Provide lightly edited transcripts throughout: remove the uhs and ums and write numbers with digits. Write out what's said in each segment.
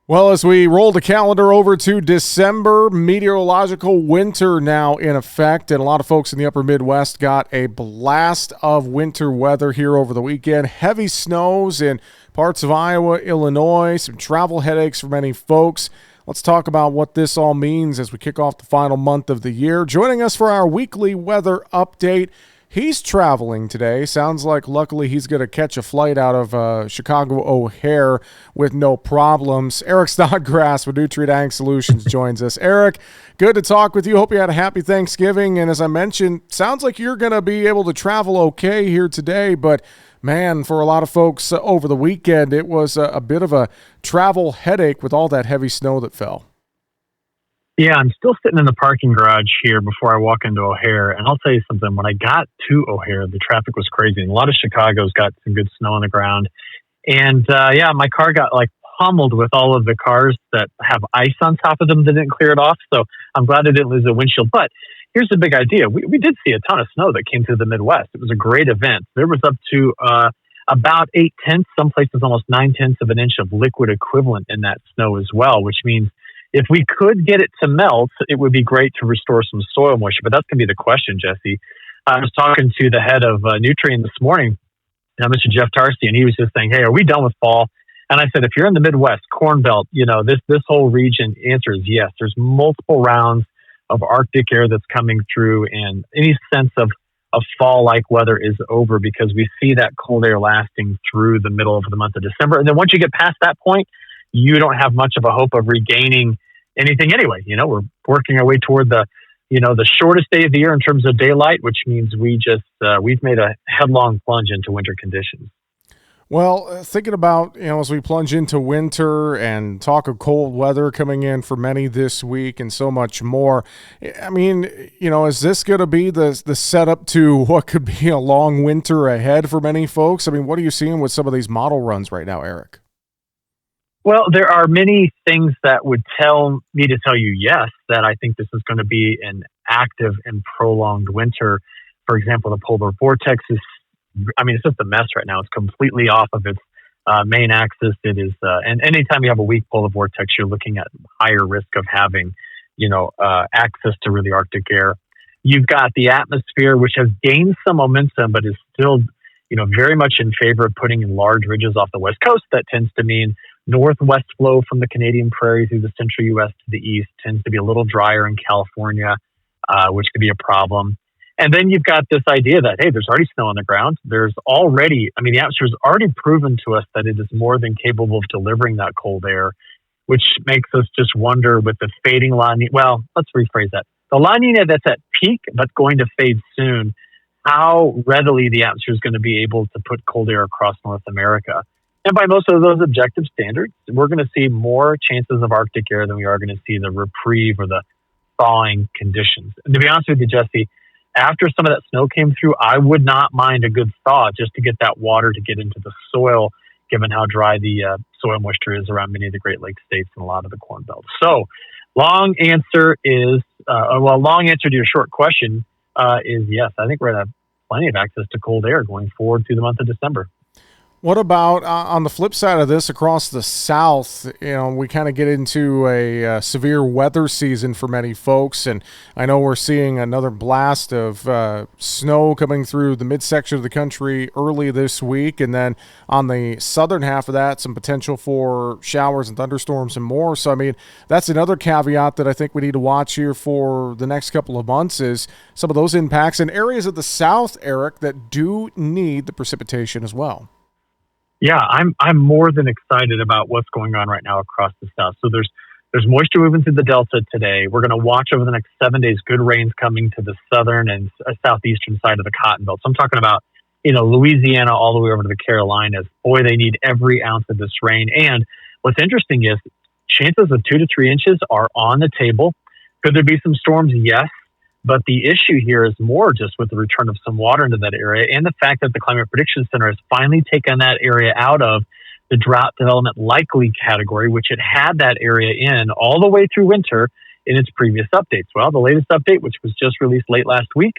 Well, as we roll the calendar over to December, meteorological winter now in effect, and a lot of folks in the upper Midwest got a blast of winter weather here over the weekend. Heavy snows in parts of Iowa, Illinois, some travel headaches for many folks. Let's talk about what this all means as we kick off the final month of the year. Joining us for our weekly weather update, he's traveling today. Sounds like luckily he's going to catch a flight out of Chicago O'Hare with no problems. Eric Snodgrass with Nutrient Ag Solutions joins us. Eric, good to talk with you. Hope you had a happy Thanksgiving. And as I mentioned, sounds like you're going to be able to travel okay here today. But, man, for a lot of folks over the weekend, it was a bit of a travel headache with all that heavy snow that fell. Yeah, I'm still sitting in the parking garage here before I walk into O'Hare. And I'll tell you something, when I got to O'Hare, the traffic was crazy. And a lot of Chicago's got some good snow on the ground. And my car got pummeled with all of the cars that have ice on top of them that didn't clear it off. So I'm glad I didn't lose a windshield. But here's the big idea. We did see a ton of snow that came through the Midwest. It was a great event. There was up to about 8/10, some places almost 9/10 of an inch of liquid equivalent in that snow as well, which means if we could get it to melt, it would be great to restore some soil moisture. But that's going to be the question, Jesse. I was talking to the head of Nutrien this morning, Mr. Jeff Tarsi, and he was just saying, hey, are we done with fall? And I said, if you're in the Midwest, Corn Belt, this whole region, answer is yes. There's multiple rounds of Arctic air that's coming through, and any sense of fall-like weather is over because we see that cold air lasting through the middle of the month of December. And then once you get past that point, you don't have much of a hope of regaining anything anyway. We're working our way toward the shortest day of the year in terms of daylight, which means we've made a headlong plunge into winter conditions. Well, thinking about, as we plunge into winter and talk of cold weather coming in for many this week and so much more, I mean, is this going to be the setup to what could be a long winter ahead for many folks? I mean, what are you seeing with some of these model runs right now, Eric? Well, there are many things that would tell me to tell you yes, that I think this is going to be an active and prolonged winter. For example, the polar vortex it's just a mess right now. It's completely off of its main axis. It is, and anytime you have a weak polar vortex, you're looking at higher risk of having, access to really Arctic air. You've got the atmosphere, which has gained some momentum, but is still, very much in favor of putting in large ridges off the West Coast. That tends to mean northwest flow from the Canadian prairie through the central U.S. to the east tends to be a little drier in California, which could be a problem. And then you've got this idea that, hey, there's already snow on the ground. The atmosphere's already proven to us that it is more than capable of delivering that cold air, which makes us just wonder with the fading La Nina. Well, let's rephrase that. The La Nina that's at peak but going to fade soon, how readily the atmosphere is going to be able to put cold air across North America. And by most of those objective standards, we're going to see more chances of Arctic air than we are going to see the reprieve or the thawing conditions. And to be honest with you, Jesse, after some of that snow came through, I would not mind a good thaw just to get that water to get into the soil, given how dry the soil moisture is around many of the Great Lakes states and a lot of the Corn Belt. So long answer to your short question is yes. I think we're going to have plenty of access to cold air going forward through the month of December. What about on the flip side of this, across the South? We kind of get into a severe weather season for many folks, and I know we're seeing another blast of snow coming through the midsection of the country early this week, and then on the southern half of that, some potential for showers and thunderstorms and more. So, I mean, that's another caveat that I think we need to watch here for the next couple of months is some of those impacts in areas of the South, Eric, that do need the precipitation as well. Yeah, I'm more than excited about what's going on right now across the South. So there's moisture moving through the Delta today. We're going to watch over the next 7 days good rains coming to the southern and southeastern side of the Cotton Belt. So I'm talking about Louisiana all the way over to the Carolinas. Boy, they need every ounce of this rain. And what's interesting is chances of 2 to 3 inches are on the table. Could there be some storms? Yes. But the issue here is more just with the return of some water into that area and the fact that the Climate Prediction Center has finally taken that area out of the drought development likely category, which it had that area in all the way through winter in its previous updates. Well, the latest update, which was just released late last week,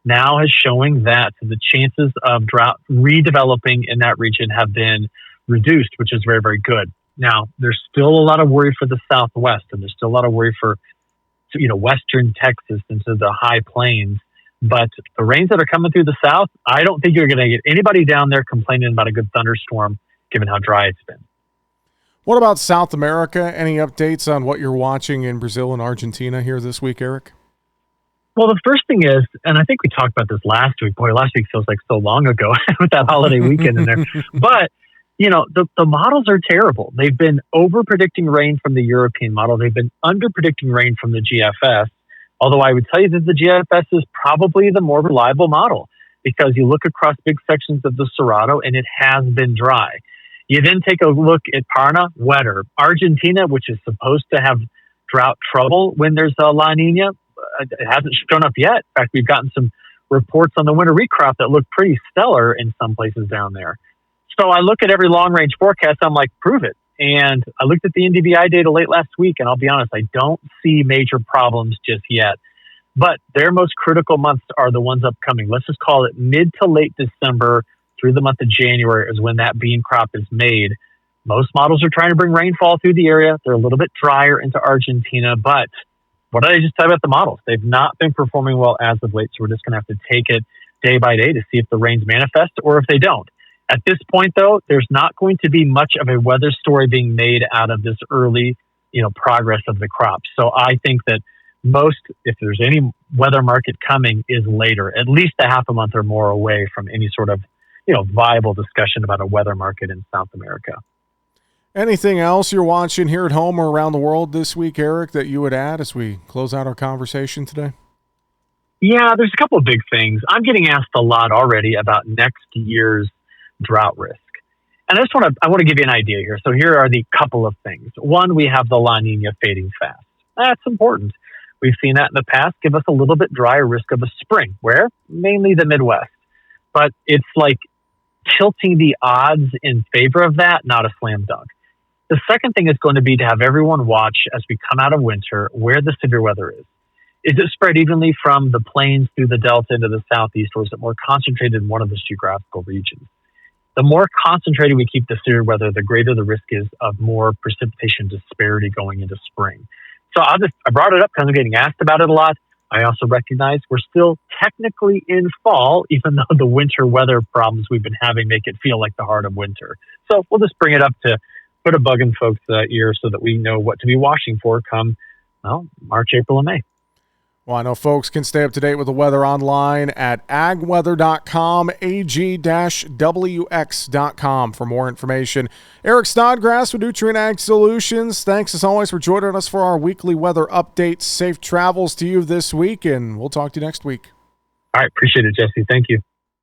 now is showing that the chances of drought redeveloping in that region have been reduced, which is very, very good. Now, there's still a lot of worry for the Southwest, and there's still a lot of worry for, western Texas into the high plains. But the rains that are coming through the South, I don't think you're going to get anybody down there complaining about a good thunderstorm, given how dry it's been. What about South America? Any updates on what you're watching in Brazil and Argentina here this week, Eric? Well, the first thing is, and I think we talked about this last week. Boy, last week feels like so long ago with that holiday weekend in there. But, the models are terrible. They've been over-predicting rain from the European model. They've been under-predicting rain from the GFS. Although I would tell you that the GFS is probably the more reliable model because you look across big sections of the Cerrado and it has been dry. You then take a look at Parna, wetter. Argentina, which is supposed to have drought trouble when there's a La Nina, it hasn't shown up yet. In fact, we've gotten some reports on the winter recrop that look pretty stellar in some places down there. So I look at every long-range forecast, I'm like, prove it. And I looked at the NDVI data late last week, and I'll be honest, I don't see major problems just yet. But their most critical months are the ones upcoming. Let's just call it mid to late December through the month of January is when that bean crop is made. Most models are trying to bring rainfall through the area. They're a little bit drier into Argentina, but what did I just tell you about the models? They've not been performing well as of late, so we're just going to have to take it day by day to see if the rains manifest or if they don't. At this point, though, there's not going to be much of a weather story being made out of this early, progress of the crop. So I think that if there's any weather market coming, is later, at least a half a month or more away from any sort of, viable discussion about a weather market in South America. Anything else you're watching here at home or around the world this week, Eric, that you would add as we close out our conversation today? Yeah, there's a couple of big things. I'm getting asked a lot already about next year's drought risk. And I want to give you an idea here. So here are the couple of things. One, we have the La Nina fading fast. That's important. We've seen that in the past give us a little bit drier risk of a spring, where mainly the Midwest. But it's like tilting the odds in favor of that, not a slam dunk. The second thing is going to be to have everyone watch as we come out of winter where the severe weather is. Is it spread evenly from the plains through the Delta into the Southeast, or is it more concentrated in one of those geographical regions? The more concentrated we keep the severe weather, the greater the risk is of more precipitation disparity going into spring. So I brought it up because I'm getting asked about it a lot. I also recognize we're still technically in fall, even though the winter weather problems we've been having make it feel like the heart of winter. So we'll just bring it up to put a bug in folks' ear so that we know what to be watching for come, March, April, and May. Well, I know folks can stay up to date with the weather online at agweather.com, ag-wx.com for more information. Eric Snodgrass with Nutrient Ag Solutions, thanks as always for joining us for our weekly weather update. Safe travels to you this week, and we'll talk to you next week. All right, appreciate it, Jesse. Thank you.